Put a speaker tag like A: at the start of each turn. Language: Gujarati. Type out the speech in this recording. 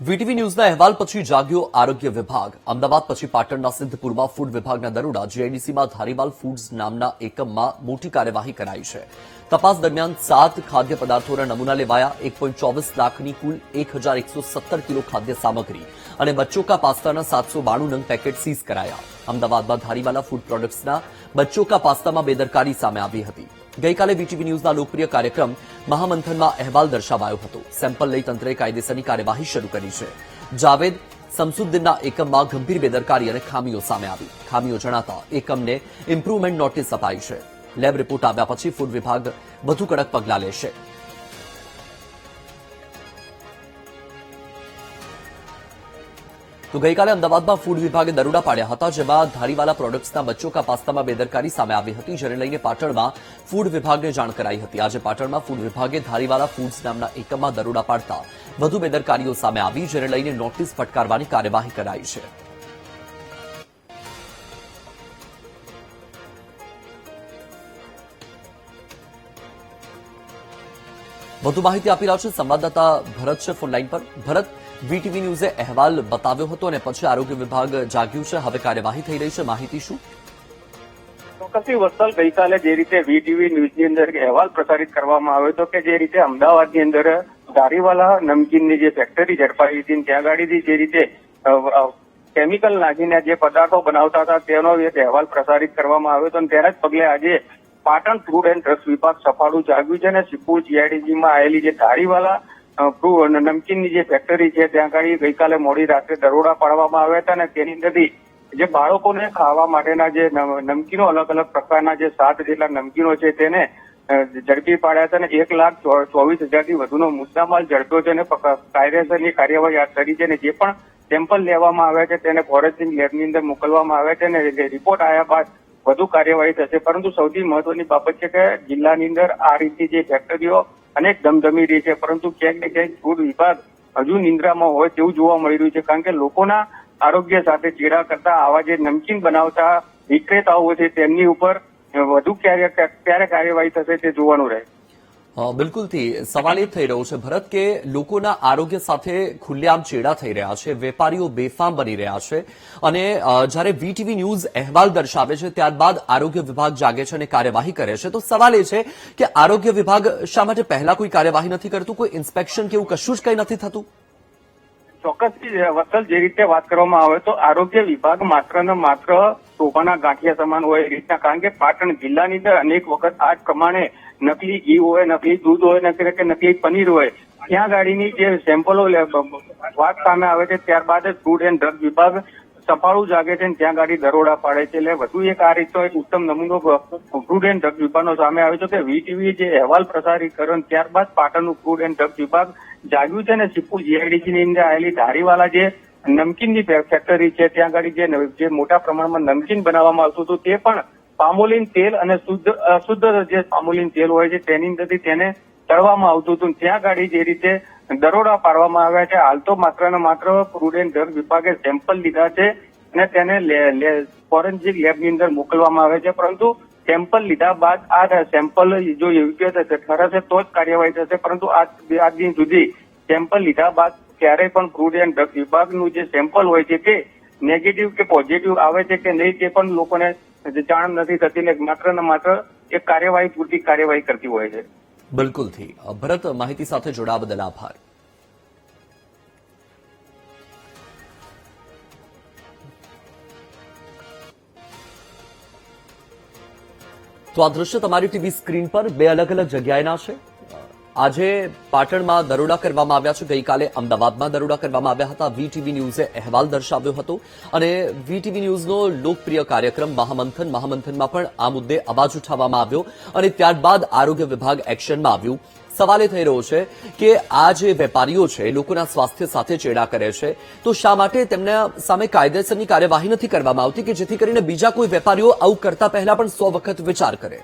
A: વીટીવી ન્યૂઝના અહેવાલ પછી જાગ્યો આરોગ્ય વિભાગ। અમદાવાદ પછી પાટણના સિદ્ધપુરમાં ફૂડ વિભાગના દરોડા। જીઆઈડીસીમાં ધારીવાલ ફૂડ્સ નામના એકમમાં મોટી કાર્યવાહી કરાઈ છે। તપાસ દરમિયાન 7 ખાદ્ય પદાર્થોના નમૂના લેવાયા। 1.24 લાખની કુલ 1117 કિલો ખાદ્ય સામગ્રી અને બચ્ચો કા પાસ્તાના 792 નંગ પેકેટ સીઝ કરાયા। અમદાવાદમાં ધારીવાલા ફૂડ પ્રોડક્ટ્સના બચ્ચો કા પાસ્તામાં બેદરકારી સામે આવી હતી। ગઈકાલે વીટીવી ન્યૂઝના લોકપ્રિય કાર્યક્રમ મહામંથનમાં અહેવાલ દર્શાવાયો હતો। સેમ્પલ લઈ તંત્રે કાયદેસરની કાર્યવાહી શરૂ કરી છે। જાવેદ સમસુદ્દીનના એકમમાં ગંભીર બેદરકારી અને ખામીઓ સામે આવી। ખામીઓ જણાતા એકમને ઇમ્પ્રુવમેન્ટ નોટિસ અપાઈ છે। લેબ રિપોર્ટ આવ્યા પછી ફૂડ વિભાગ વધુ કડક પગલાં લેશે। તો ગઈકાલે અમદાવાદમાં ફૂડ વિભાગે દરોડા પાડ્યા હતા, જેમાં ધારીવાલા પ્રોડક્ટ્સના બચ્ચો કા પાસ્તામાં બેદરકારી સામે આવી હતી, જેને લઈને પાટણમાં ફૂડ વિભાગને જાણ કરાઈ હતી। આજે પાટણમાં ફૂડ વિભાગે ધારીવાલા ફૂડ્સ નામના એકમમાં દરોડા પાડતા વધુ બેદરકારીઓ સામે આવી, જેને લઈને નોટિસ ફટકારવાની કાર્યવાહી કરાઈ છે। વધુ માહિતી આપી રહ્યા છે સંવાદદાતા ભરત છે ફોનલાઈન પર। ભરત, વીટીવી ન્યૂઝે અહેવાલ બતાવ્યો હતો અને પછી આરોગ્ય વિભાગ જાગ્યું છે, હવે કાર્યવાહી થઈ રહી છે, માહિતી શું?
B: ચોક્કસથી વત્સલ, ગઈકાલે જે રીતે વીટીવી ન્યૂઝની અંદર અહેવાલ પ્રસારિત કરવામાં આવ્યો હતો કે જે રીતે અમદાવાદની અંદર ધારીવાલા નમકીનની જે ફેક્ટરી ઝડપાઈ હતી, ત્યાં ગાડીથી જે રીતે કેમિકલ નાખીને જે પદાર્થો બનાવતા હતા તેનો એક અહેવાલ પ્રસારિત કરવામાં આવ્યો હતો અને તેના જ પગલે આજે પાટણ ફૂડ એન્ડ ડ્રગ્સ વિભાગ સફાળું જાગ્યું છે અને સિદ્ધપુર જીઆઈડીસીમાં આવેલી જે ધારીવાલા નમકીનની જે ફેક્ટરી છે ત્યાં આગળ ગઈકાલે મોડી રાત્રે દરોડા પાડવામાં આવ્યા હતા અને તેની અંદરથી જે બાળકોને ખાવા માટેના જે નમકીનો અલગ અલગ પ્રકારના જે 7 જેટલા નમકીનો છે તેને ઝડપી પાડ્યા હતા અને 1,24,000થી વધુનો મુદ્દામાલ ઝડપ્યો છે અને કાયદેસરની કાર્યવાહી હાથ ધરી છે અને જે પણ સેમ્પલ લેવામાં આવ્યા છે તેને ફોરેન્સિક લેબની અંદર મોકલવામાં આવ્યા છે અને રિપોર્ટ આવ્યા બાદ વધુ કાર્યવાહી થશે। પરંતુ સૌથી મહત્વની બાબત છે કે જિલ્લાની અંદર આ રીતની જે ફેક્ટરીઓ અનેક ધમધમી રહી છે, પરંતુ ક્યાંક ને ક્યાંક ફૂડ વિભાગ હજુ નિંદ્રામાં હોય તેવું જોવા મળી રહ્યું છે, કારણ કે લોકોના આરોગ્ય સાથે ચેડા કરતા આવા જે નમકીન બનાવતા વિક્રેતાઓ છે તેમની ઉપર વધુ ક્યારે કાર્યવાહી થશે તે જોવાનું રહે।
A: બિલકુલથી સવાલ એ થઈ રહ્યો છે ભરત કે લોકોના આરોગ્ય સાથે ખુલ્લેઆમ ચેડા થઈ રહ્યા છે, વેપારીઓ બેફામ બની રહ્યા છે અને જ્યારે વીટીવી ન્યૂઝ અહેવાલ દર્શાવે છે ત્યારબાદ આરોગ્ય વિભાગ જાગે છે અને કાર્યવાહી કરે છે, તો સવાલ એ છે કે આરોગ્ય વિભાગ શા માટે પહેલા કોઈ કાર્યવાહી નથી કરતું? કોઈ ઇન્સ્પેક્શન કે એવું કશું જ કંઈ નથી થતું?
B: ચોક્કસથી વત્સલ, જે રીતે વાત કરવામાં આવે તો આરોગ્ય વિભાગ માત્ર ને માત્ર શોભાના ગાંઠિયા સમાન હોય એ રીતના, કારણ કે પાટણ જિલ્લાની અંદર અનેક વખત આ જ પ્રમાણે નકલી ઘી હોય, નકલી દૂધ હોય, નકલી પનીર હોય, ત્યાં ગાડીની જે સેમ્પલો વાત સામે આવે છે ત્યારબાદ જ ફૂડ એન્ડ ડ્રગ વિભાગ સફાળું જાગે છે અને ત્યાં ગાડી દરોડા પાડે છે। એટલે વધુ એક આ રીતનો એક ઉત્તમ નમૂનો ફૂડ એન્ડ ડ્રગ વિભાગનો સામે આવ્યો છે કે વીટીવી જે અહેવાલ પ્રસારિત કર્યો ત્યારબાદ પાટણનું ફૂડ એન્ડ ડ્રગ વિભાગ જાગ્યું છે અને સિદ્ધપુર જીઆઈડીસીની અંદર આવેલી ધારીવાલા જે નમકીનની ફેક્ટરી છે ત્યાં આગળ જે મોટા પ્રમાણમાં નમકીન બનાવવામાં આવતું હતું તે પણ પામોલીન તેલ અને અશુદ્ધ જે પામોલીન તેલ હોય છે તેની અંદરથી તેને તળવામાં આવતું હતું। ત્યાં ગાડી જે રીતે દરોડા પાડવામાં આવ્યા છે। હાલ તો માત્ર ને માત્ર ફૂડ એન્ડ ડ્રગ વિભાગે સેમ્પલ લીધા છે અને તેને ફોરેન્સિક લેબની અંદર મોકલવામાં આવે છે, પરંતુ સેમ્પલ લીધા બાદ આ સેમ્પલ જો યોગ્ય ઠરાશે તો જ કાર્યવાહી થશે, પરંતુ આજ દિન સુધી સેમ્પલ લીધા બાદ ક્યારેય પણ ફૂડ એન્ડ ડ્રગ વિભાગનું જે સેમ્પલ હોય છે તે નેગેટિવ કે પોઝિટિવ આવે છે કે નહીં તે પણ લોકોને જાણ નથી થતી ને માત્ર ને માત્ર એક કાર્યવાહી પૂરતી કાર્યવાહી કરતી હોય છે।
A: બિલકુલથી ભરત, માહિતી સાથે જોડાવા બદલ આભાર। તો આ દ્રશ્ય તમારી ટીવી સ્ક્રીન પર બે અલગ અલગ જગ્યાએના છે। આજે પાટણમાં દરોડા કરવામાં આવ્યા છે, ગઈકાલે અમદાવાદમાં દરોડા કરવામાં આવ્યા હતા। વીટીવી ન્યૂઝે અહેવાલ દર્શાવ્યો હતો અને વીટીવી ન્યૂઝનો લોકપ્રિય કાર્યક્રમ મહામંથનમાં પણ આ મુદ્દે અવાજ ઉઠાવવામાં આવ્યો અને ત્યારબાદ આરોગ્ય વિભાગ એક્શનમાં આવ્યું। સવાલ એ થઈ રહ્યો છે કે આ જે વેપારીઓ છે લોકોના સ્વાસ્થ્ય સાથે ચેડા કરે છે, તો શા માટે તેમના સામે કાયદેસરની કાર્યવાહી નથી કરવામાં આવતી કે જેથી કરીને બીજા કોઈ વેપારીઓ આવું કરતા પહેલા પણ 100 વખત વિચાર કરે?